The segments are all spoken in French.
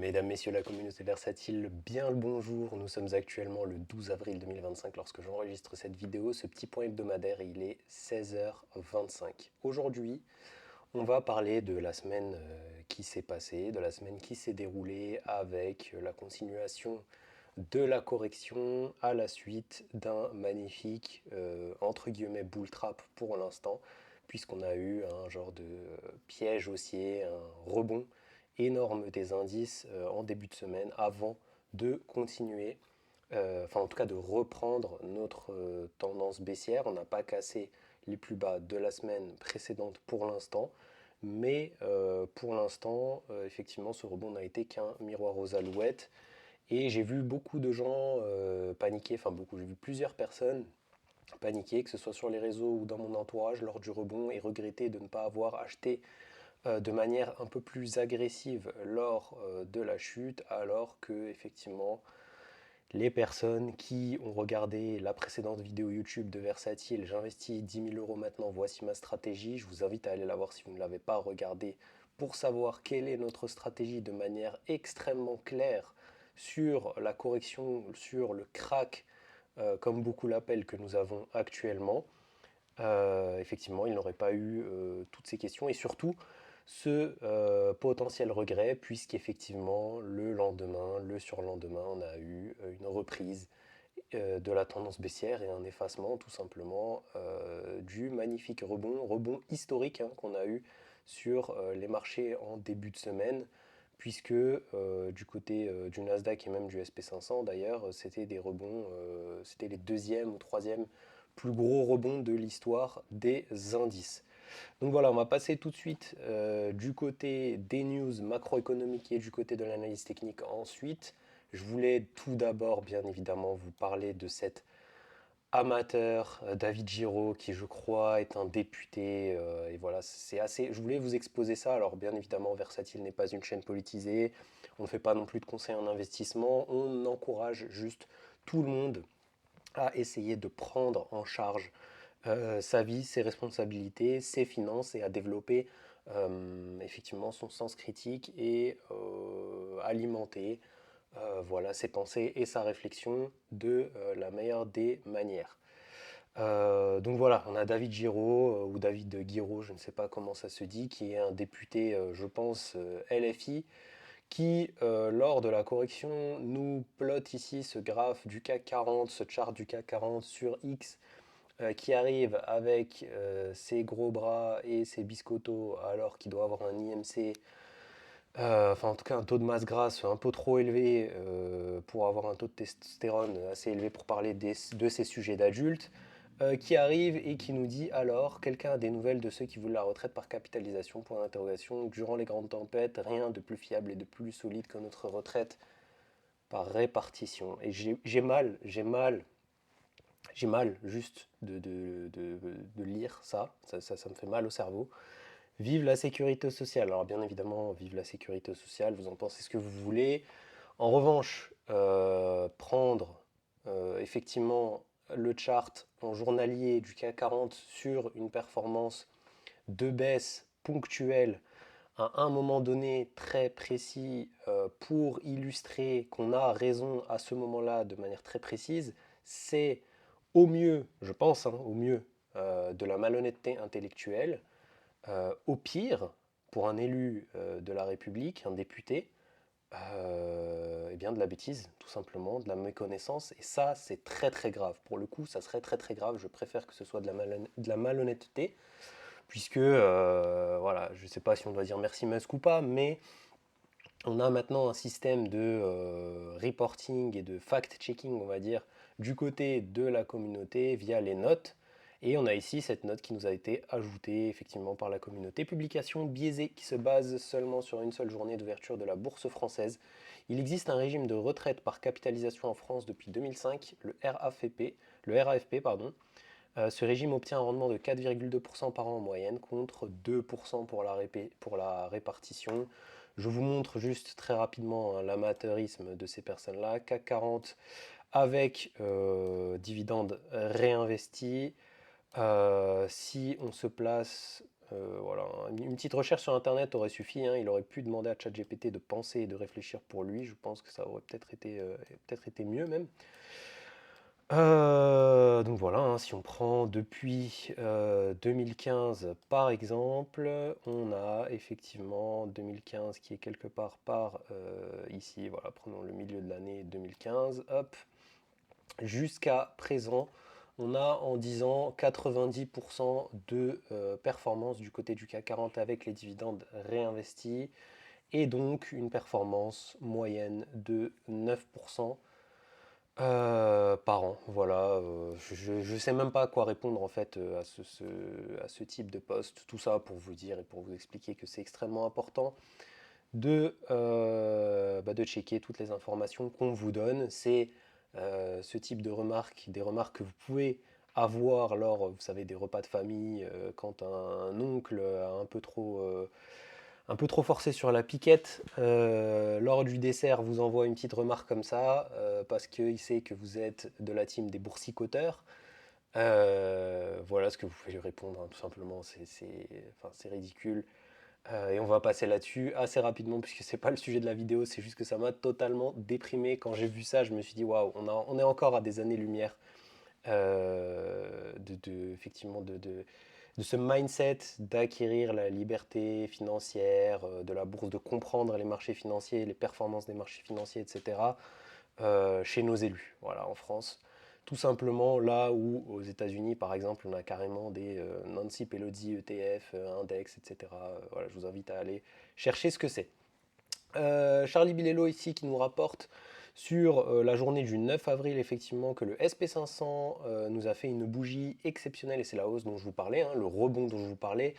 Mesdames, Messieurs, la communauté versatile, bien le bonjour. Nous sommes actuellement le 12 avril 2025 lorsque j'enregistre cette vidéo. Ce petit point hebdomadaire, il est 16h25. Aujourd'hui, on va parler de la semaine qui s'est passée, de la semaine qui s'est déroulée avec la continuation de la correction à la suite d'un magnifique, entre guillemets, bull trap pour l'instant, puisqu'on a eu un genre de piège haussier, un rebond énorme des indices en début de semaine avant de continuer, enfin en tout cas de reprendre notre tendance baissière. On n'a pas cassé les plus bas de la semaine précédente pour l'instant, mais pour l'instant, effectivement, ce rebond n'a été qu'un miroir aux alouettes. Et j'ai vu beaucoup de gens paniquer, enfin beaucoup, j'ai vu plusieurs personnes paniquer, que ce soit sur les réseaux ou dans mon entourage lors du rebond, et regretter de ne pas avoir acheté de manière un peu plus agressive lors de la chute, alors que effectivement les personnes qui ont regardé la précédente vidéo YouTube de Versatile, j'investis 10 000 euros maintenant, voici ma stratégie, je vous invite à aller la voir si vous ne l'avez pas regardée pour savoir quelle est notre stratégie de manière extrêmement claire sur la correction, sur le crack, comme beaucoup l'appellent, que nous avons actuellement. Effectivement, il n'aurait pas eu toutes ces questions et surtout ce potentiel regret, puisqu'effectivement, le lendemain, le surlendemain, on a eu une reprise de la tendance baissière et un effacement tout simplement du magnifique rebond historique, hein, qu'on a eu sur les marchés en début de semaine, puisque du côté du Nasdaq et même du SP 500 d'ailleurs, c'était des rebonds, c'était les deuxièmes ou troisièmes plus gros rebonds de l'histoire des indices. Donc voilà, on va passer tout de suite du côté des news macroéconomiques et du côté de l'analyse technique ensuite. Je voulais tout d'abord, bien évidemment, vous parler de cet amateur, David Giraud, qui je crois est un député. Et voilà, c'est assez. Je voulais vous exposer ça. Alors, bien évidemment, Versatile n'est pas une chaîne politisée. On ne fait pas non plus de conseils en investissement. On encourage juste tout le monde à essayer de prendre en charge sa vie, ses responsabilités, ses finances et à développer effectivement son sens critique et alimenter voilà, ses pensées et sa réflexion de la meilleure des manières. Donc voilà, on a David Giraud ou David Guiraud, je ne sais pas comment ça se dit, qui est un député, je pense, LFI, qui, lors de la correction, nous plotte ici ce graphe du CAC 40, ce chart du CAC 40 sur X, qui arrive avec ses gros bras et ses biscottos alors qu'il doit avoir un IMC, enfin en tout cas un taux de masse grasse un peu trop élevé pour avoir un taux de testostérone assez élevé pour parler de ces sujets d'adultes, qui arrive et qui nous dit alors, quelqu'un a des nouvelles de ceux qui voulaient la retraite par capitalisation, point d'interrogation, durant les grandes tempêtes, rien de plus fiable et de plus solide que notre retraite par répartition. Et j'ai mal juste de lire ça. Ça me fait mal au cerveau. Vive la sécurité sociale. Alors bien évidemment, vive la sécurité sociale, vous en pensez ce que vous voulez. En revanche, prendre effectivement le chart en journalier du CAC 40 sur une performance de baisse ponctuelle à un moment donné très précis pour illustrer qu'on a raison à ce moment-là de manière très précise, c'est au mieux, je pense, hein, au mieux, de la malhonnêteté intellectuelle, au pire, pour un élu de la République, un député, eh bien de la bêtise, tout simplement, de la méconnaissance, et ça, c'est très très grave. Pour le coup, ça serait très très grave. Je préfère que ce soit de la malhonnêteté, puisque, voilà, je ne sais pas si on doit dire merci Musk ou pas, mais on a maintenant un système de reporting et de fact-checking, on va dire, du côté de la communauté via les notes. Et on a ici cette note qui nous a été ajoutée effectivement par la communauté. Publication biaisée qui se base seulement sur une seule journée d'ouverture de la bourse française. Il existe un régime de retraite par capitalisation en France depuis 2005, le RAFP, pardon. Ce régime obtient un rendement de 4,2% par an en moyenne contre 2% pour la répartition. Je vous montre juste très rapidement hein, l'amateurisme de ces personnes-là. CAC 40 avec dividendes réinvestis. Si on se place Voilà, une petite recherche sur Internet aurait suffi, hein. Il aurait pu demander à ChatGPT de penser et de réfléchir pour lui. Je pense que ça aurait peut-être été mieux même. Donc voilà, hein, si on prend depuis 2015 par exemple, on a effectivement 2015 qui est quelque part par ici, voilà, prenons le milieu de l'année 2015, hop, jusqu'à présent, on a en 10 ans 90% de performance du côté du CAC 40 avec les dividendes réinvestis et donc une performance moyenne de 9% par an. Voilà, je sais même pas à quoi répondre en fait à ce type de poste. Tout ça pour vous dire et pour vous expliquer que c'est extrêmement important de checker toutes les informations qu'on vous donne. C'est ce type de remarques, des remarques que vous pouvez avoir lors, vous savez, des repas de famille, quand un oncle a un peu trop forcé sur la piquette, lors du dessert vous envoie une petite remarque comme ça, parce qu'il sait que vous êtes de la team des boursicoteurs. Voilà ce que vous pouvez lui répondre, hein, tout simplement, enfin, c'est ridicule. Et on va passer là-dessus assez rapidement puisque c'est pas le sujet de la vidéo, c'est juste que ça m'a totalement déprimé. Quand j'ai vu ça, je me suis dit waouh, on est encore à des années-lumière effectivement de ce mindset d'acquérir la liberté financière, de la bourse, de comprendre les marchés financiers, les performances des marchés financiers, etc. Chez nos élus, voilà, en France. Tout simplement là où aux États-Unis, par exemple, on a carrément des Nancy Pelosi ETF, index, etc. Voilà, je vous invite à aller chercher ce que c'est. Charlie Bilello ici qui nous rapporte sur la journée du 9 avril, effectivement, que le SP500 nous a fait une bougie exceptionnelle et c'est la hausse dont je vous parlais, hein, le rebond dont je vous parlais.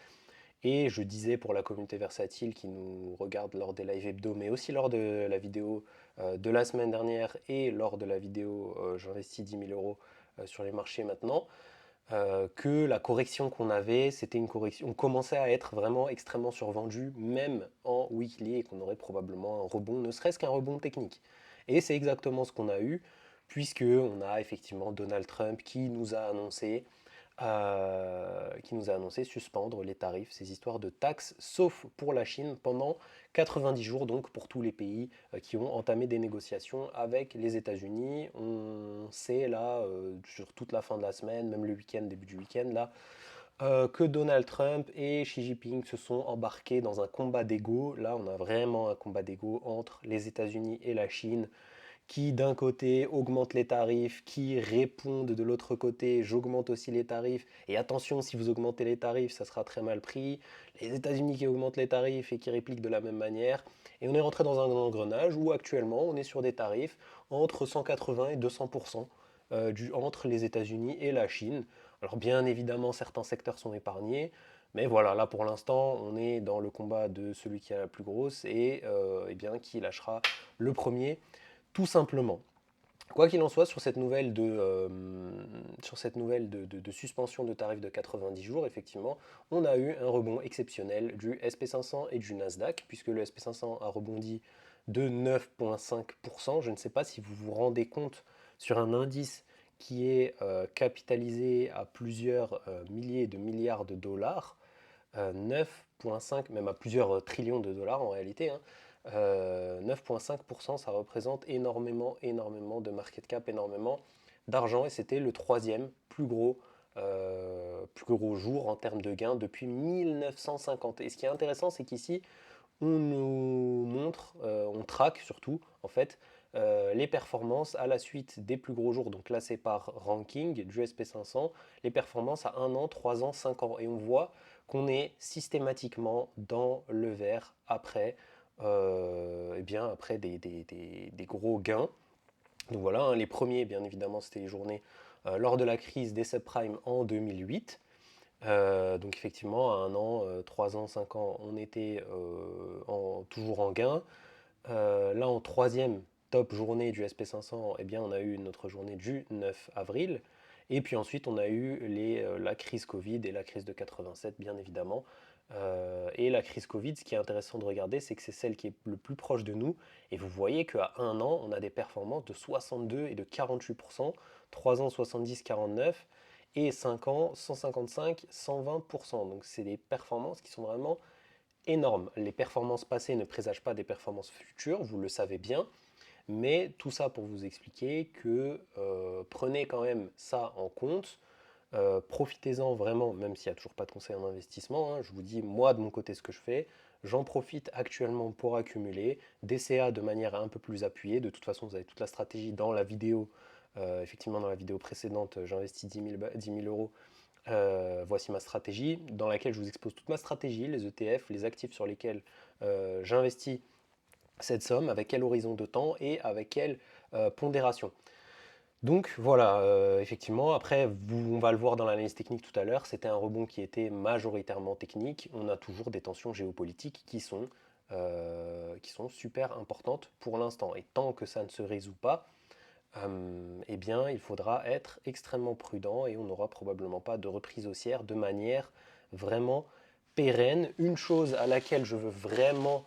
Et je disais pour la communauté versatile qui nous regarde lors des live hebdo, mais aussi lors de la vidéo de la semaine dernière et lors de la vidéo j'investis 10 000 euros sur les marchés maintenant, que la correction qu'on avait, c'était une correction, on commençait à être vraiment extrêmement survendu, même en weekly, et qu'on aurait probablement un rebond, ne serait-ce qu'un rebond technique. Et c'est exactement ce qu'on a eu, puisque on a effectivement Donald Trump qui nous a annoncé suspendre les tarifs, ces histoires de taxes, sauf pour la Chine pendant 90 jours, donc pour tous les pays qui ont entamé des négociations avec les États-Unis. On sait là, sur toute la fin de la semaine, même le week-end, début du week-end, là, que Donald Trump et Xi Jinping se sont embarqués dans un combat d'ego. Là, on a vraiment un combat d'ego entre les États-Unis et la Chine qui d'un côté augmente les tarifs, qui répondent de l'autre côté, j'augmente aussi les tarifs, et attention, si vous augmentez les tarifs, ça sera très mal pris, les États-Unis qui augmentent les tarifs et qui répliquent de la même manière, et on est rentré dans un engrenage où actuellement on est sur des tarifs entre 180 et 200% entre les États-Unis et la Chine. Alors bien évidemment, certains secteurs sont épargnés, mais voilà, là pour l'instant, on est dans le combat de celui qui a la plus grosse et bien, qui lâchera le premier tout simplement. Quoi qu'il en soit, sur cette nouvelle de suspension de tarifs de 90 jours, effectivement, on a eu un rebond exceptionnel du SP500 et du Nasdaq, puisque le SP500 a rebondi de 9,5%. Je ne sais pas si vous vous rendez compte sur un indice qui est capitalisé à plusieurs milliers de milliards de dollars, 9,5, même à plusieurs trillions de dollars en réalité, hein, 9,5%, ça représente énormément, énormément de market cap, énormément d'argent, et c'était le troisième plus gros jour en termes de gains depuis 1950. Et ce qui est intéressant, c'est qu'ici, on nous montre, on traque surtout, en fait, les performances à la suite des plus gros jours, donc classés par ranking du SP500, les performances à 1 an, 3 ans, 5 ans. Et on voit qu'on est systématiquement dans le vert après, après des gros gains. Donc voilà, hein, les premiers, bien évidemment, c'était les journées lors de la crise des subprimes en 2008. Donc effectivement, à 1 an, 3 ans, 5 ans, on était toujours en gain. Là, en troisième top journée du SP500, eh bien, on a eu notre journée du 9 avril. Et puis ensuite, on a eu la crise Covid et la crise de 87, bien évidemment. Et la crise Covid, ce qui est intéressant de regarder, c'est que c'est celle qui est le plus proche de nous. Et vous voyez qu'à 1 an, on a des performances de 62 et de 48%, 3 ans 70, 49. et 5 ans 155, 120%. Donc c'est des performances qui sont vraiment énormes. Les performances passées ne présagent pas des performances futures, vous le savez bien, mais tout ça pour vous expliquer que prenez quand même ça en compte. Profitez-en vraiment, même s'il n'y a toujours pas de conseil en investissement, hein, je vous dis moi de mon côté ce que je fais, j'en profite actuellement pour accumuler des CA de manière un peu plus appuyée. De toute façon, vous avez toute la stratégie dans la vidéo. Effectivement, dans la vidéo précédente, j'investis 10 000 euros. Voici ma stratégie, dans laquelle je vous expose toute ma stratégie, les ETF, les actifs sur lesquels j'investis cette somme, avec quel horizon de temps et avec quelle pondération. Donc voilà, effectivement, après, on va le voir dans l'analyse technique tout à l'heure, c'était un rebond qui était majoritairement technique. On a toujours des tensions géopolitiques qui sont super importantes pour l'instant. Et tant que ça ne se résout pas, eh bien, il faudra être extrêmement prudent et on n'aura probablement pas de reprise haussière de manière vraiment pérenne. Une chose à laquelle je veux vraiment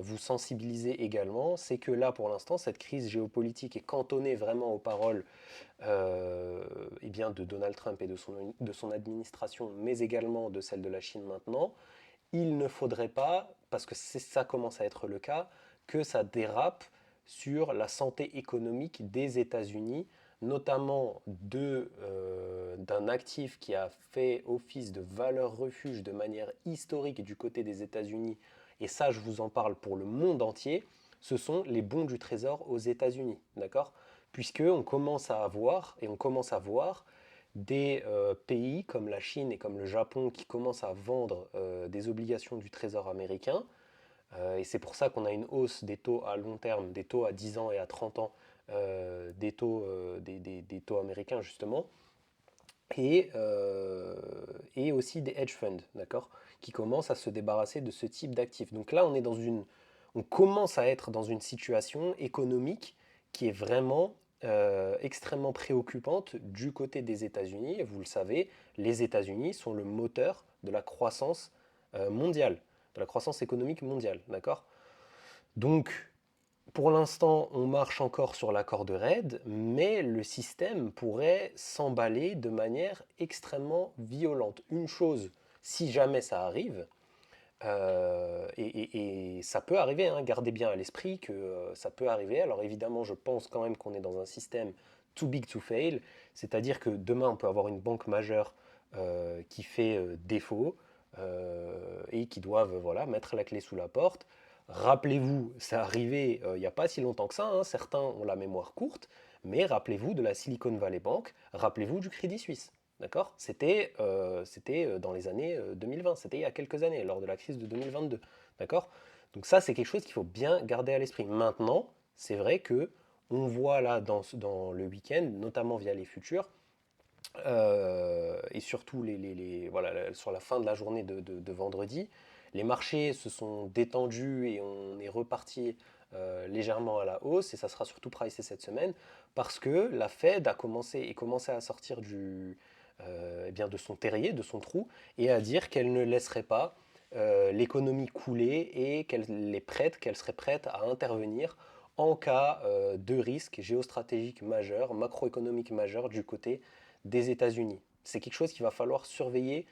vous sensibiliser également, c'est que là, pour l'instant, cette crise géopolitique est cantonnée vraiment aux paroles eh bien, de Donald Trump et de son administration, mais également de celle de la Chine maintenant. Il ne faudrait pas, parce que ça commence à être le cas, que ça dérape sur la santé économique des États-Unis, notamment d'un actif qui a fait office de valeur refuge de manière historique du côté des États-Unis, et ça je vous en parle pour le monde entier, ce sont les bons du trésor aux États-Unis, d'accord? Puisque on commence à avoir, et on commence à voir, des pays comme la Chine et comme le Japon qui commencent à vendre des obligations du Trésor américain. Et c'est pour ça qu'on a une hausse des taux à long terme, des taux à 10 ans et à 30 ans, des taux américains justement, et aussi des hedge funds, d'accord, qui commencent à se débarrasser de ce type d'actifs. Donc là, on commence à être dans une situation économique qui est vraiment extrêmement préoccupante du côté des États-Unis. Et vous le savez, les États-Unis sont le moteur de la croissance mondiale, de la croissance économique mondiale, d'accord? Donc, pour l'instant, on marche encore sur la corde raide, mais le système pourrait s'emballer de manière extrêmement violente. Une chose, si jamais ça arrive, et ça peut arriver, hein, gardez bien à l'esprit que ça peut arriver. Alors évidemment, je pense quand même qu'on est dans un système too big to fail, c'est-à-dire que demain, on peut avoir une banque majeure qui fait défaut et qui doivent voilà, mettre la clé sous la porte. Rappelez-vous, c'est arrivé il n'y a pas si longtemps que ça, hein, certains ont la mémoire courte, mais rappelez-vous de la Silicon Valley Bank, rappelez-vous du Crédit Suisse. D'accord? C'était dans les années 2020, c'était il y a quelques années, lors de la crise de 2022. D'accord? Donc ça, c'est quelque chose qu'il faut bien garder à l'esprit. Maintenant, c'est vrai que on voit là dans le week-end, notamment via les futurs, et surtout voilà, sur la fin de la journée de vendredi, les marchés se sont détendus et on est reparti légèrement à la hausse, et ça sera surtout pricé cette semaine, parce que la Fed a commencé à sortir eh bien de son terrier, de son trou, et à dire qu'elle ne laisserait pas l'économie couler et qu'elle serait prête à intervenir en cas de risque géostratégique majeur, macroéconomique majeur du côté des États-Unis. C'est quelque chose qu'il va falloir surveiller,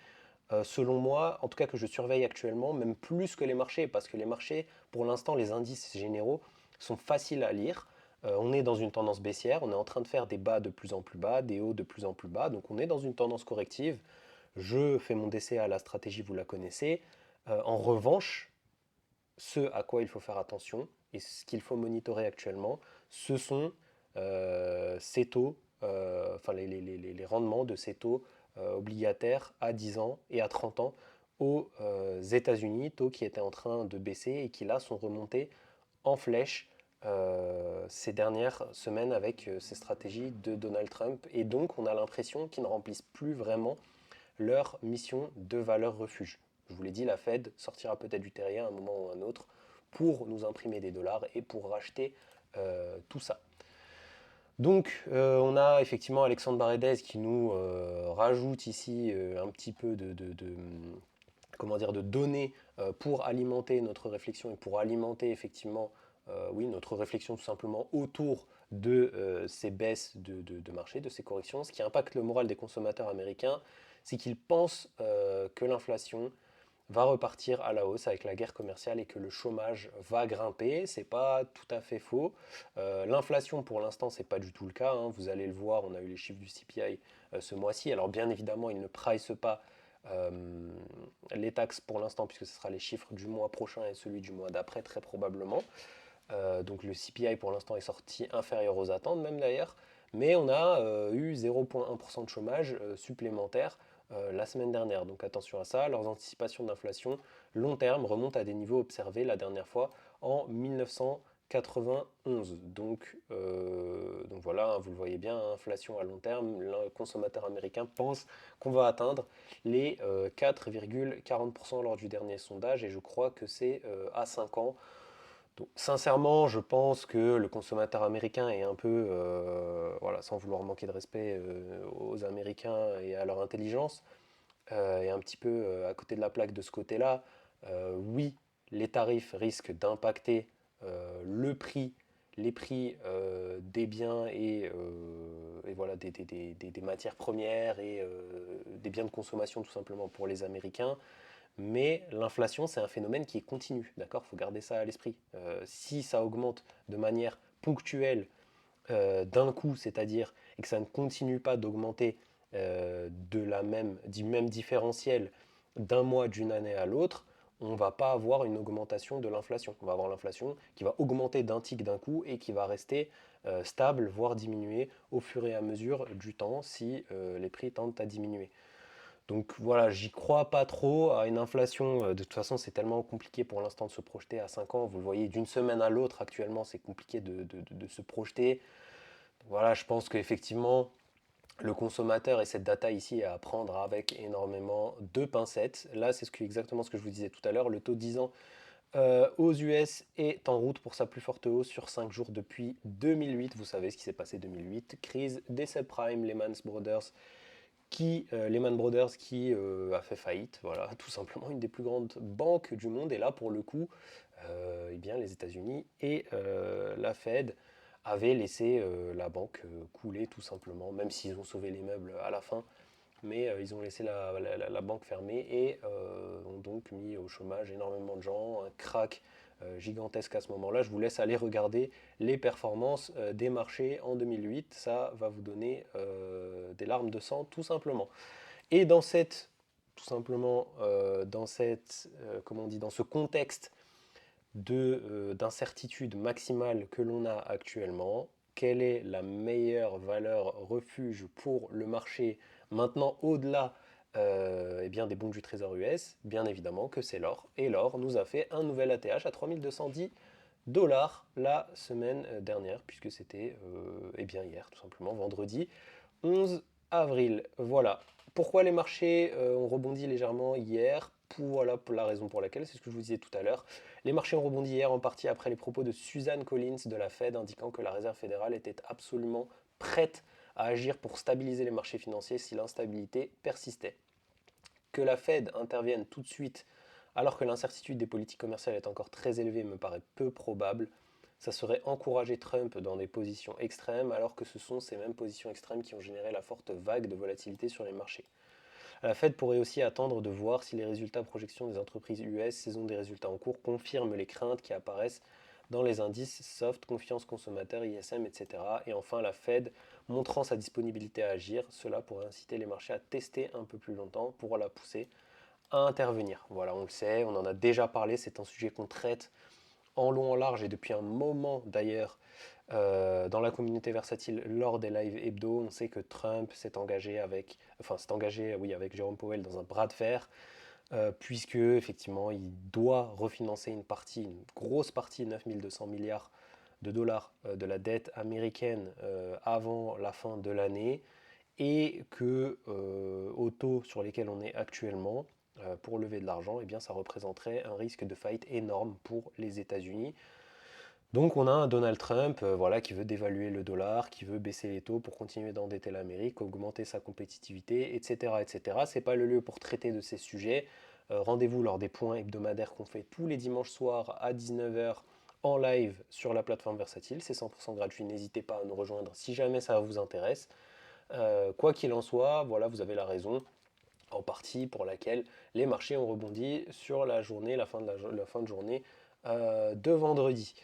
selon moi, en tout cas que je surveille actuellement, même plus que les marchés, parce que les marchés, pour l'instant, les indices généraux sont faciles à lire. On est dans une tendance baissière, on est en train de faire des bas de plus en plus bas, des hauts de plus en plus bas, donc on est dans une tendance corrective. Je fais mon DCA à la stratégie, vous la connaissez. En revanche, ce à quoi il faut faire attention et ce qu'il faut monitorer actuellement, ce sont ces taux, enfin les rendements de ces taux obligataires à 10 ans et à 30 ans aux États-Unis, taux qui étaient en train de baisser et qui là sont remontés en flèche ces dernières semaines avec ces stratégies de Donald Trump. Et donc on a l'impression qu'ils ne remplissent plus vraiment leur mission de valeur refuge. Je vous l'ai dit, la Fed sortira peut-être du terrier à un moment ou à un autre pour nous imprimer des dollars et pour racheter tout ça. Donc on a effectivement Alexandre Baredez qui nous rajoute ici un petit peu comment dire, de données pour alimenter notre réflexion et pour alimenter effectivement oui, notre réflexion tout simplement autour de ces baisses de marché, de ces corrections. Ce qui impacte le moral des consommateurs américains, c'est qu'ils pensent que l'inflation va repartir à la hausse avec la guerre commerciale et que le chômage va grimper. C'est pas tout à fait faux. L'inflation, pour l'instant, c'est pas du tout le cas, hein. Vous allez le voir, on a eu les chiffres du CPI ce mois-ci. Alors bien évidemment, ils ne price pas euh, les taxes pour l'instant, puisque ce sera les chiffres du mois prochain et celui du mois d'après, très probablement. Donc le CPI pour l'instant est sorti inférieur aux attentes, même d'ailleurs. Mais on a eu 0,1% de chômage supplémentaire la semaine dernière. Donc attention à ça. Leurs anticipations d'inflation long terme remontent à des niveaux observés la dernière fois en 1991. Donc voilà, hein, vous le voyez bien, hein, inflation à long terme, le consommateur américain pense qu'on va atteindre les 4,40% lors du dernier sondage et je crois que c'est à 5 ans. Donc, sincèrement, je pense que le consommateur américain est un peu, voilà, sans vouloir manquer de respect aux Américains et à leur intelligence, est un petit peu à côté de la plaque de ce côté-là. Oui, les tarifs risquent d'impacter le prix, les prix des biens et voilà, des matières premières et des biens de consommation tout simplement pour les Américains. Mais l'inflation, c'est un phénomène qui est continu, d'accord? Il faut garder ça à l'esprit. Si ça augmente de manière ponctuelle d'un coup, c'est-à-dire et que ça ne continue pas d'augmenter du même différentiel d'un mois, d'une année à l'autre, on ne va pas avoir une augmentation de l'inflation. On va avoir l'inflation qui va augmenter d'un tic d'un coup et qui va rester stable, voire diminuer au fur et à mesure du temps si les prix tendent à diminuer. Donc voilà, j'y crois pas trop à une inflation. De toute façon, c'est tellement compliqué pour l'instant de se projeter à 5 ans. Vous le voyez, d'une semaine à l'autre, actuellement, c'est compliqué de se projeter. Voilà, je pense qu'effectivement, le consommateur et cette data ici est à prendre avec énormément de pincettes. Là, c'est exactement ce que je vous disais tout à l'heure. Le taux de 10 ans aux US est en route pour sa plus forte hausse sur 5 jours depuis 2008. Vous savez ce qui s'est passé 2008. Crise des subprimes, Lehman Brothers qui a fait faillite, voilà, tout simplement une des plus grandes banques du monde. Et là, pour le coup, eh bien, les États-Unis et la Fed avaient laissé la banque couler tout simplement, même s'ils ont sauvé les meubles à la fin. Mais ils ont laissé la banque fermée et ont donc mis au chômage énormément de gens, un crack gigantesque à ce moment-là. Je vous laisse aller regarder les performances des marchés en 2008. Ça va vous donner des larmes de sang tout simplement. Et dans cette, tout simplement, comment on dit, dans ce contexte d'incertitude maximale que l'on a actuellement, quelle est la meilleure valeur refuge pour le marché maintenant au-delà eh bien, des bons du Trésor US? Bien évidemment que c'est l'or. Et l'or nous a fait un nouvel ATH à 3210 $ la semaine dernière, puisque c'était eh bien hier, tout simplement, vendredi 11 avril. Voilà. Pourquoi les marchés ont rebondi légèrement hier? Voilà pour la raison pour laquelle, c'est ce que je vous disais tout à l'heure. Les marchés ont rebondi hier en partie après les propos de Susan Collins de la Fed indiquant que la Réserve fédérale était absolument prête à agir pour stabiliser les marchés financiers si l'instabilité persistait. Que la Fed intervienne tout de suite alors que l'incertitude des politiques commerciales est encore très élevée me paraît peu probable. Ça serait encourager Trump dans des positions extrêmes alors que ce sont ces mêmes positions extrêmes qui ont généré la forte vague de volatilité sur les marchés. La Fed pourrait aussi attendre de voir si les résultats projections des entreprises US, saison des résultats en cours, confirment les craintes qui apparaissent dans les indices soft, confiance consommateur, ISM, etc. Et enfin, la Fed montrant sa disponibilité à agir, cela pourrait inciter les marchés à tester un peu plus longtemps pour la pousser à intervenir. Voilà, on le sait, on en a déjà parlé, c'est un sujet qu'on traite en long, en large et depuis un moment d'ailleurs dans la communauté versatile lors des live hebdo. On sait que Trump s'est engagé oui, avec Jérôme Powell dans un bras de fer, puisque effectivement il doit refinancer une grosse partie, 9200 milliards de dollars de la dette américaine avant la fin de l'année, et que au taux sur lesquels on est actuellement, pour lever de l'argent, eh bien, ça représenterait un risque de faillite énorme pour les États-Unis. Donc on a un Donald Trump voilà, qui veut dévaluer le dollar, qui veut baisser les taux pour continuer d'endetter l'Amérique, augmenter sa compétitivité, etc. etc. Ce n'est pas le lieu pour traiter de ces sujets. Rendez-vous lors des points hebdomadaires qu'on fait tous les dimanches soirs à 19 h en live sur la plateforme Versatile. C'est 100% gratuit, n'hésitez pas à nous rejoindre si jamais ça vous intéresse. Quoi qu'il en soit, voilà, vous avez la raison en partie pour laquelle les marchés ont rebondi sur la journée, la fin de journée de vendredi.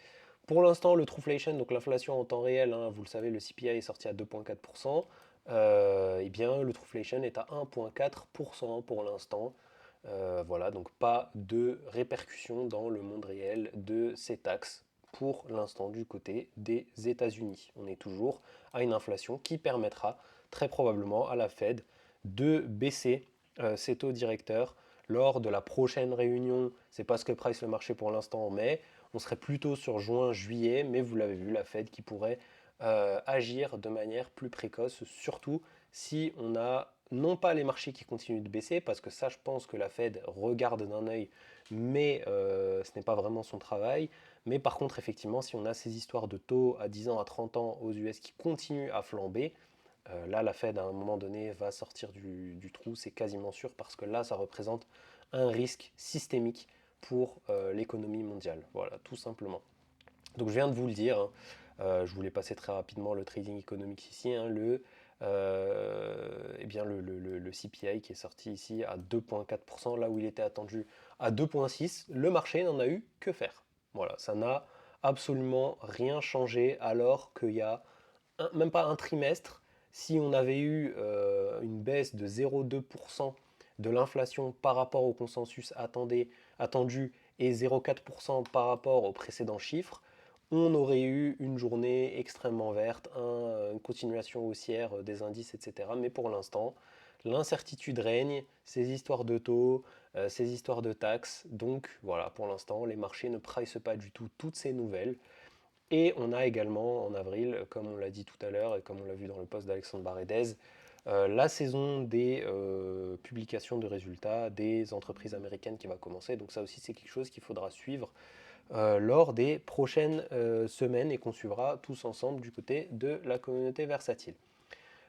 Pour l'instant, le Trueflation, donc l'inflation en temps réel, hein, vous le savez, le CPI est sorti à 2,4%. Eh bien, le Trueflation est à 1,4% pour l'instant. Voilà, donc pas de répercussions dans le monde réel de ces taxes pour l'instant du côté des États-Unis. On est toujours à une inflation qui permettra très probablement à la Fed de baisser ses taux directeurs lors de la prochaine réunion. C'est pas ce que price le marché pour l'instant en mai. On serait plutôt sur juin-juillet, mais vous l'avez vu, la Fed qui pourrait agir de manière plus précoce, surtout si on a non pas les marchés qui continuent de baisser, parce que ça je pense que la Fed regarde d'un œil, mais ce n'est pas vraiment son travail. Mais par contre, effectivement, si on a ces histoires de taux à 10 ans, à 30 ans aux US qui continuent à flamber, là, la Fed, à un moment donné, va sortir du trou, c'est quasiment sûr, parce que là, ça représente un risque systémique pour l'économie mondiale. Voilà, tout simplement. Donc, je viens de vous le dire, hein, je voulais passer très rapidement le trading économique ici, hein, eh bien le CPI qui est sorti ici à 2,4%, là où il était attendu à 2,6%, le marché n'en a eu que faire. Voilà, ça n'a absolument rien changé alors qu'il y a même pas un trimestre, si on avait eu une baisse de 0,2% de l'inflation par rapport au consensus attendu et 0,4% par rapport aux précédents chiffres, on aurait eu une journée extrêmement verte, une continuation haussière des indices, etc. Mais pour l'instant, l'incertitude règne, ces histoires de taux, ces histoires de taxes. Donc voilà, pour l'instant, les marchés ne pricent pas du tout toutes ces nouvelles. Et on a également en avril, comme on l'a dit tout à l'heure et comme on l'a vu dans le post d'Alexandre Baredez, la saison des publications de résultats des entreprises américaines qui va commencer. Donc ça aussi c'est quelque chose qu'il faudra suivre lors des prochaines semaines et qu'on suivra tous ensemble du côté de la communauté versatile.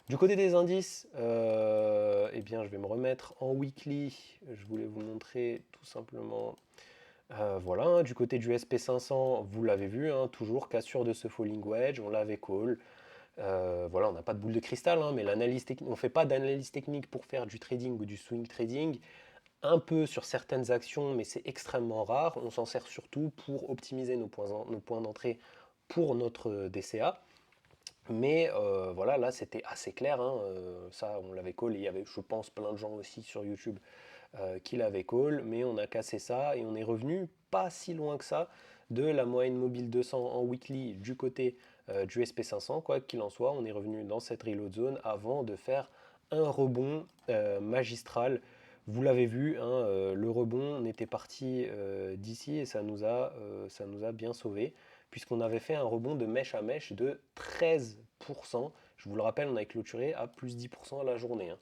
Du côté des indices, eh bien, je vais me remettre en weekly. Je voulais vous montrer tout simplement. Voilà, hein, du côté du SP500, vous l'avez vu, hein, toujours cassure de ce falling wedge, on l'avait call. Voilà, on n'a pas de boule de cristal, hein, mais on ne fait pas d'analyse technique pour faire du trading ou du swing trading. Un peu sur certaines actions, mais c'est extrêmement rare. On s'en sert surtout pour optimiser nos points d'entrée pour notre DCA. Mais voilà, là c'était assez clair, hein, ça on l'avait call et il y avait, je pense, plein de gens aussi sur YouTube qui l'avaient call, mais on a cassé ça et on est revenu pas si loin que ça de la moyenne mobile 200 en weekly du côté du SP500. Quoi qu'il en soit, on est revenu dans cette reload zone avant de faire un rebond magistral. Vous l'avez vu, hein, le rebond, on était parti d'ici et ça nous a bien sauvé, puisqu'on avait fait un rebond de mèche à mèche de 13%. Je vous le rappelle, on a clôturé à plus 10% à la journée, hein.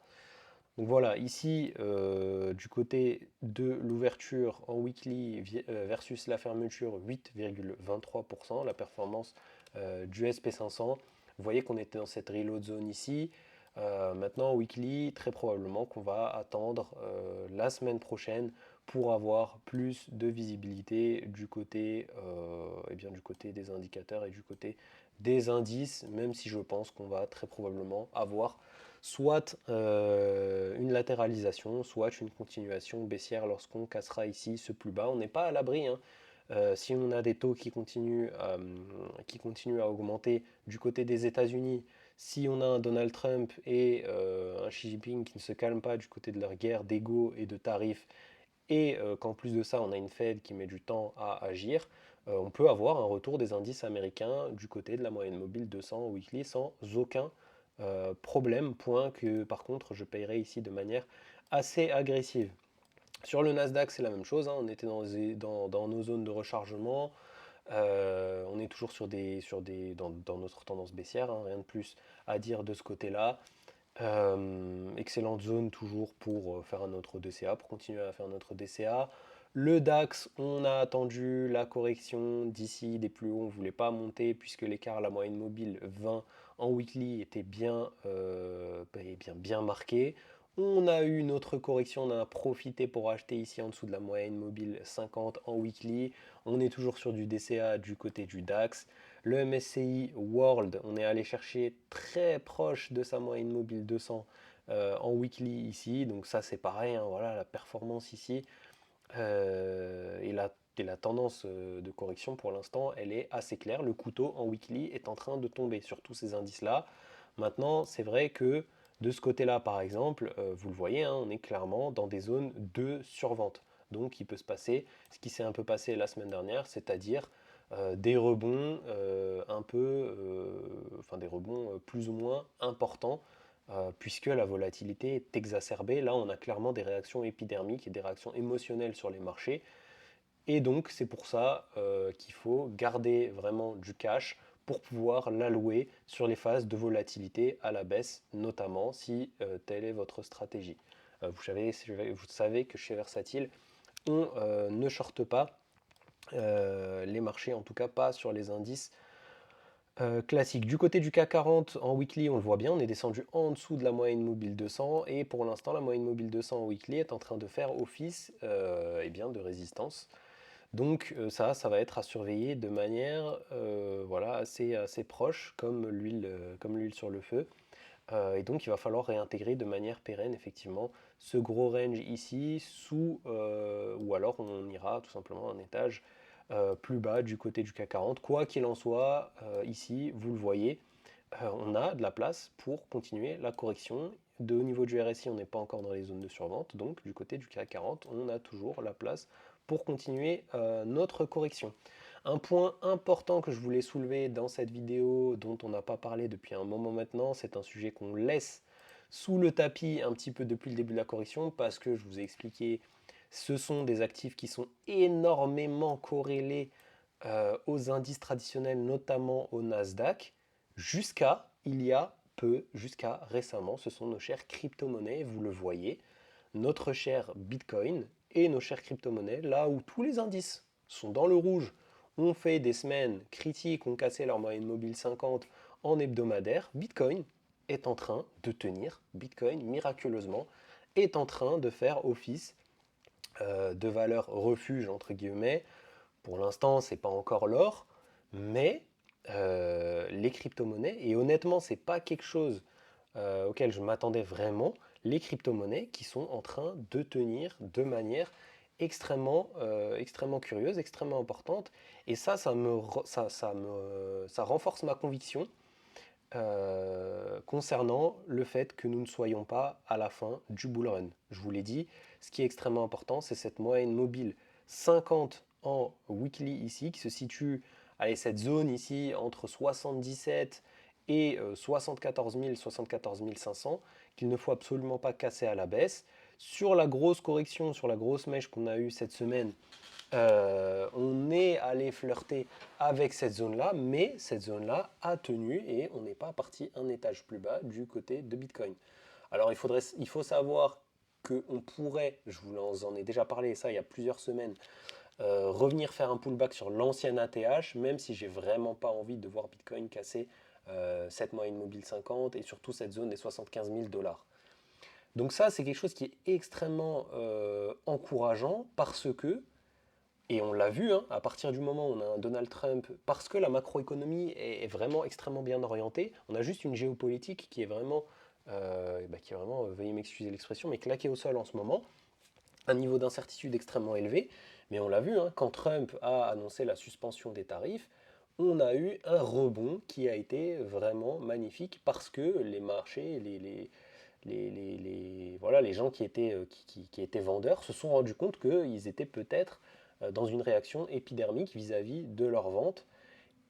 Donc voilà, ici, du côté de l'ouverture en weekly versus la fermeture, 8,23%, la performance du SP500. Vous voyez qu'on était dans cette reload zone ici. Maintenant, en weekly, très probablement qu'on va attendre la semaine prochaine pour avoir plus de visibilité du côté, du côté des indicateurs et du côté des indices, même si je pense qu'on va très probablement avoir soit une latéralisation, soit une continuation baissière lorsqu'on cassera ici ce plus bas. On n'est pas à l'abri, hein. Si on a des taux qui continuent à augmenter du côté des États-Unis, si on a un Donald Trump et un Xi Jinping qui ne se calment pas du côté de leur guerre d'ego et de tarifs, et qu'en plus de ça, on a une Fed qui met du temps à agir, on peut avoir un retour des indices américains du côté de la moyenne mobile 200 weekly sans aucun problème, point que par contre je payerai ici de manière assez agressive. Sur le Nasdaq, c'est la même chose, hein, on était dans nos zones de rechargement, on est toujours dans notre tendance baissière, hein, rien de plus à dire de ce côté-là. Excellente zone toujours pour faire un autre DCA, pour continuer à faire notre DCA. Le DAX, on a attendu la correction d'ici des plus hauts, on ne voulait pas monter puisque l'écart à la moyenne mobile 20 en weekly était bien marqué. On a eu notre correction, on en a profité pour acheter ici en dessous de la moyenne mobile 50 en weekly. On est toujours sur du DCA du côté du DAX. Le MSCI World, on est allé chercher très proche de sa moyenne mobile 200 en weekly ici. Donc ça c'est pareil, hein, voilà la performance ici. Et la tendance de correction pour l'instant, elle est assez claire. Le couteau en weekly est en train de tomber sur tous ces indices-là. Maintenant, c'est vrai que de ce côté-là, par exemple, vous le voyez, hein, on est clairement dans des zones de survente. Donc, il peut se passer ce qui s'est un peu passé la semaine dernière, c'est-à-dire des rebonds enfin des rebonds plus ou moins importants, puisque la volatilité est exacerbée. Là, on a clairement des réactions épidermiques et des réactions émotionnelles sur les marchés. Et donc, c'est pour ça qu'il faut garder vraiment du cash pour pouvoir l'allouer sur les phases de volatilité à la baisse, notamment si telle est votre stratégie. Vous savez que chez Versatile, on ne shorte pas les marchés, en tout cas pas sur les indices classiques. Du côté du CAC 40 en weekly, on le voit bien, on est descendu en dessous de la moyenne mobile 200 et pour l'instant, la moyenne mobile 200 en weekly est en train de faire office eh bien, de résistance. Donc ça va être à surveiller de manière voilà, assez proche, comme l'huile sur le feu. Et donc il va falloir réintégrer de manière pérenne effectivement ce gros range ici, ou alors on ira tout simplement un étage plus bas du côté du CAC 40. Quoi qu'il en soit, ici, vous le voyez, on a de la place pour continuer la correction. Au niveau du RSI, on n'est pas encore dans les zones de survente, donc du côté du CAC 40, on a toujours la place pour continuer notre correction. Un point important que je voulais soulever dans cette vidéo, dont on n'a pas parlé depuis un moment maintenant, c'est un sujet qu'on laisse sous le tapis un petit peu depuis le début de la correction, parce que je vous ai expliqué, ce sont des actifs qui sont énormément corrélés aux indices traditionnels, notamment au Nasdaq, jusqu'à il y a peu, jusqu'à récemment. Ce sont nos chères crypto-monnaies, vous le voyez, notre cher Bitcoin et nos chères crypto-monnaies, là où tous les indices sont dans le rouge, ont fait des semaines critiques, ont cassé leur moyenne mobile 50 en hebdomadaire, Bitcoin est en train de tenir, Bitcoin miraculeusement est en train de faire office de valeur refuge entre guillemets. Pour l'instant, c'est pas encore l'or, mais les crypto-monnaies, et honnêtement, c'est pas quelque chose auquel je m'attendais vraiment, les crypto-monnaies qui sont en train de tenir de manière extrêmement curieuse, extrêmement importante. Et ça renforce ma conviction concernant le fait que nous ne soyons pas à la fin du bull run. Je vous l'ai dit, ce qui est extrêmement important, c'est cette moyenne mobile 50 en weekly ici, qui se situe, allez, cette zone ici entre 77 et 74 000, 74 500, qu'il ne faut absolument pas casser à la baisse. Sur la grosse correction, sur la grosse mèche qu'on a eue cette semaine, on est allé flirter avec cette zone-là, mais cette zone-là a tenu et on n'est pas parti un étage plus bas du côté de Bitcoin. Alors il faut savoir qu'on pourrait, je vous en ai déjà parlé, ça il y a plusieurs semaines, revenir faire un pullback sur l'ancienne ATH, même si j'ai vraiment pas envie de voir Bitcoin casser cette moyenne mobile 50 et surtout cette zone des 75 000 dollars. Donc ça, c'est quelque chose qui est extrêmement encourageant parce que, et on l'a vu, hein, à partir du moment où on a un Donald Trump, parce que la macroéconomie est vraiment extrêmement bien orientée, on a juste une géopolitique qui est vraiment, veuillez m'excuser l'expression, mais claquée au sol en ce moment, un niveau d'incertitude extrêmement élevé. Mais on l'a vu, hein, quand Trump a annoncé la suspension des tarifs, on a eu un rebond qui a été vraiment magnifique parce que les marchés, voilà, les gens qui étaient vendeurs se sont rendus compte qu'ils étaient peut-être dans une réaction épidermique vis-à-vis de leur vente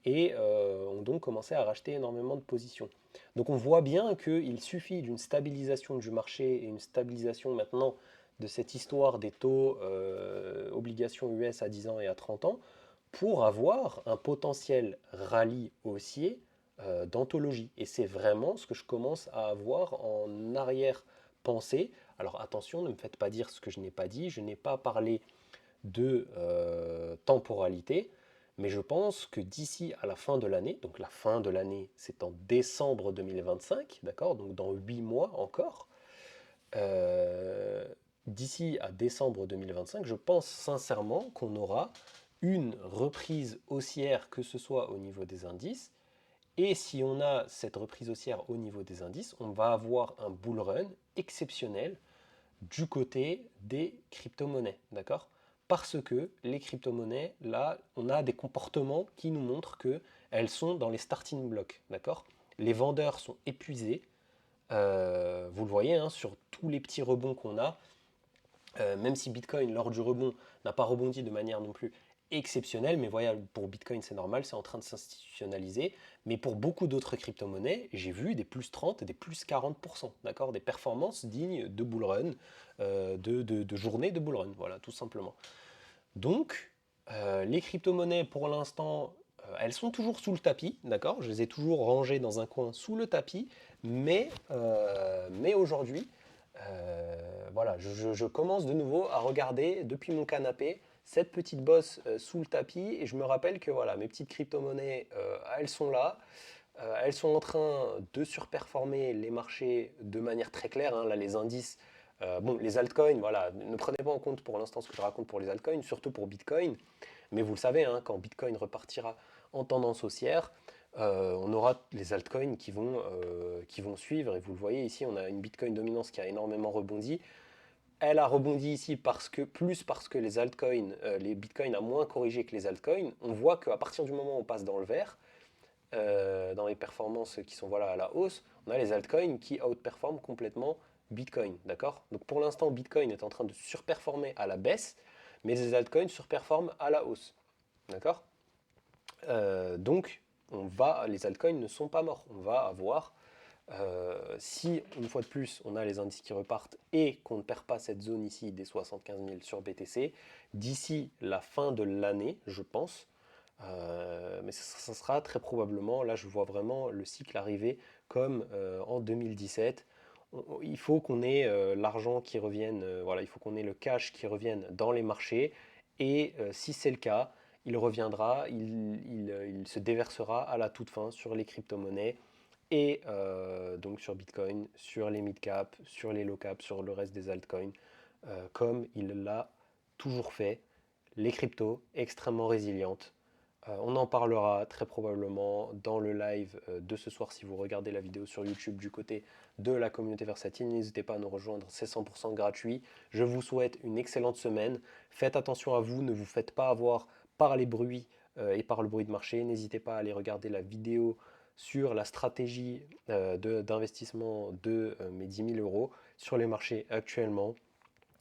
et ont donc commencé à racheter énormément de positions. Donc on voit bien qu'il suffit d'une stabilisation du marché et une stabilisation maintenant de cette histoire des taux obligations US à 10 ans et à 30 ans pour avoir un potentiel rallye haussier d'anthologie. Et c'est vraiment ce que je commence à avoir en arrière-pensée. Alors attention, ne me faites pas dire ce que je n'ai pas dit, je n'ai pas parlé de temporalité, mais je pense que d'ici à la fin de l'année, donc la fin de l'année c'est en décembre 2025, d'accord, donc dans 8 mois encore, d'ici à décembre 2025, je pense sincèrement qu'on aura une reprise haussière, que ce soit au niveau des indices. Et si on a cette reprise haussière au niveau des indices, on va avoir un bull run exceptionnel du côté des crypto-monnaies, d'accord? Parce que les crypto-monnaies, là, on a des comportements qui nous montrent qu'elles sont dans les starting blocks, d'accord? Les vendeurs sont épuisés, vous le voyez, hein, sur tous les petits rebonds qu'on a, même si Bitcoin, lors du rebond, n'a pas rebondi de manière non plus exceptionnelle, mais voilà, pour Bitcoin c'est normal, c'est en train de s'institutionnaliser. Mais pour beaucoup d'autres crypto-monnaies, j'ai vu des plus 30 et des plus 40%, d'accord? Des performances dignes de bull run, de journée de bull run, voilà, tout simplement. Donc, les crypto-monnaies, pour l'instant, elles sont toujours sous le tapis, d'accord? Je les ai toujours rangées dans un coin sous le tapis, mais aujourd'hui, voilà, je commence de nouveau à regarder depuis mon canapé cette petite bosse sous le tapis et je me rappelle que voilà, mes petites crypto-monnaies, elles sont là. Elles sont en train de surperformer les marchés de manière très claire, hein. Là, les indices, bon, les altcoins, voilà, ne prenez pas en compte pour l'instant ce que je raconte pour les altcoins, surtout pour Bitcoin. Mais vous le savez, hein, quand Bitcoin repartira en tendance haussière, on aura les altcoins qui vont suivre. Et vous le voyez ici, on a une Bitcoin dominance qui a énormément rebondi. Elle a rebondi ici parce que les altcoins, les Bitcoins a moins corrigé que les altcoins. On voit qu'à partir du moment où on passe dans le vert, dans les performances qui sont voilà, à la hausse, on a les altcoins qui outperforment complètement Bitcoin. D'accord? Donc pour l'instant, Bitcoin est en train de surperformer à la baisse, mais les altcoins surperforment à la hausse. D'accord? Donc les altcoins ne sont pas morts. On va avoir, si une fois de plus on a les indices qui repartent et qu'on ne perd pas cette zone ici des 75 000 sur BTC, d'ici la fin de l'année, je pense, mais ça sera très probablement, là je vois vraiment le cycle arriver comme en 2017. Il faut qu'on ait l'argent qui revienne, voilà, il faut qu'on ait le cash qui revienne dans les marchés. Et si c'est le cas, il reviendra, il se déversera à la toute fin sur les crypto-monnaies et donc sur Bitcoin, sur les mid-cap, sur les low-cap, sur le reste des altcoins, comme il l'a toujours fait. Les cryptos extrêmement résilientes, on en parlera très probablement dans le live de ce soir si vous regardez la vidéo sur YouTube du côté de la communauté versatile. N'hésitez pas à nous rejoindre, c'est 100% gratuit. Je vous souhaite une excellente semaine. Faites attention à vous, ne vous faites pas avoir par les bruits et par le bruit de marché. N'hésitez pas à aller regarder la vidéo sur la stratégie d'investissement de mes 10 000 euros sur les marchés actuellement.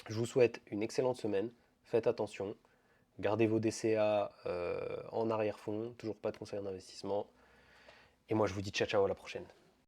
Je vous souhaite une excellente semaine. Faites attention. Gardez vos DCA en arrière-fond, toujours pas de conseil en investissement. Et moi, je vous dis ciao ciao à la prochaine.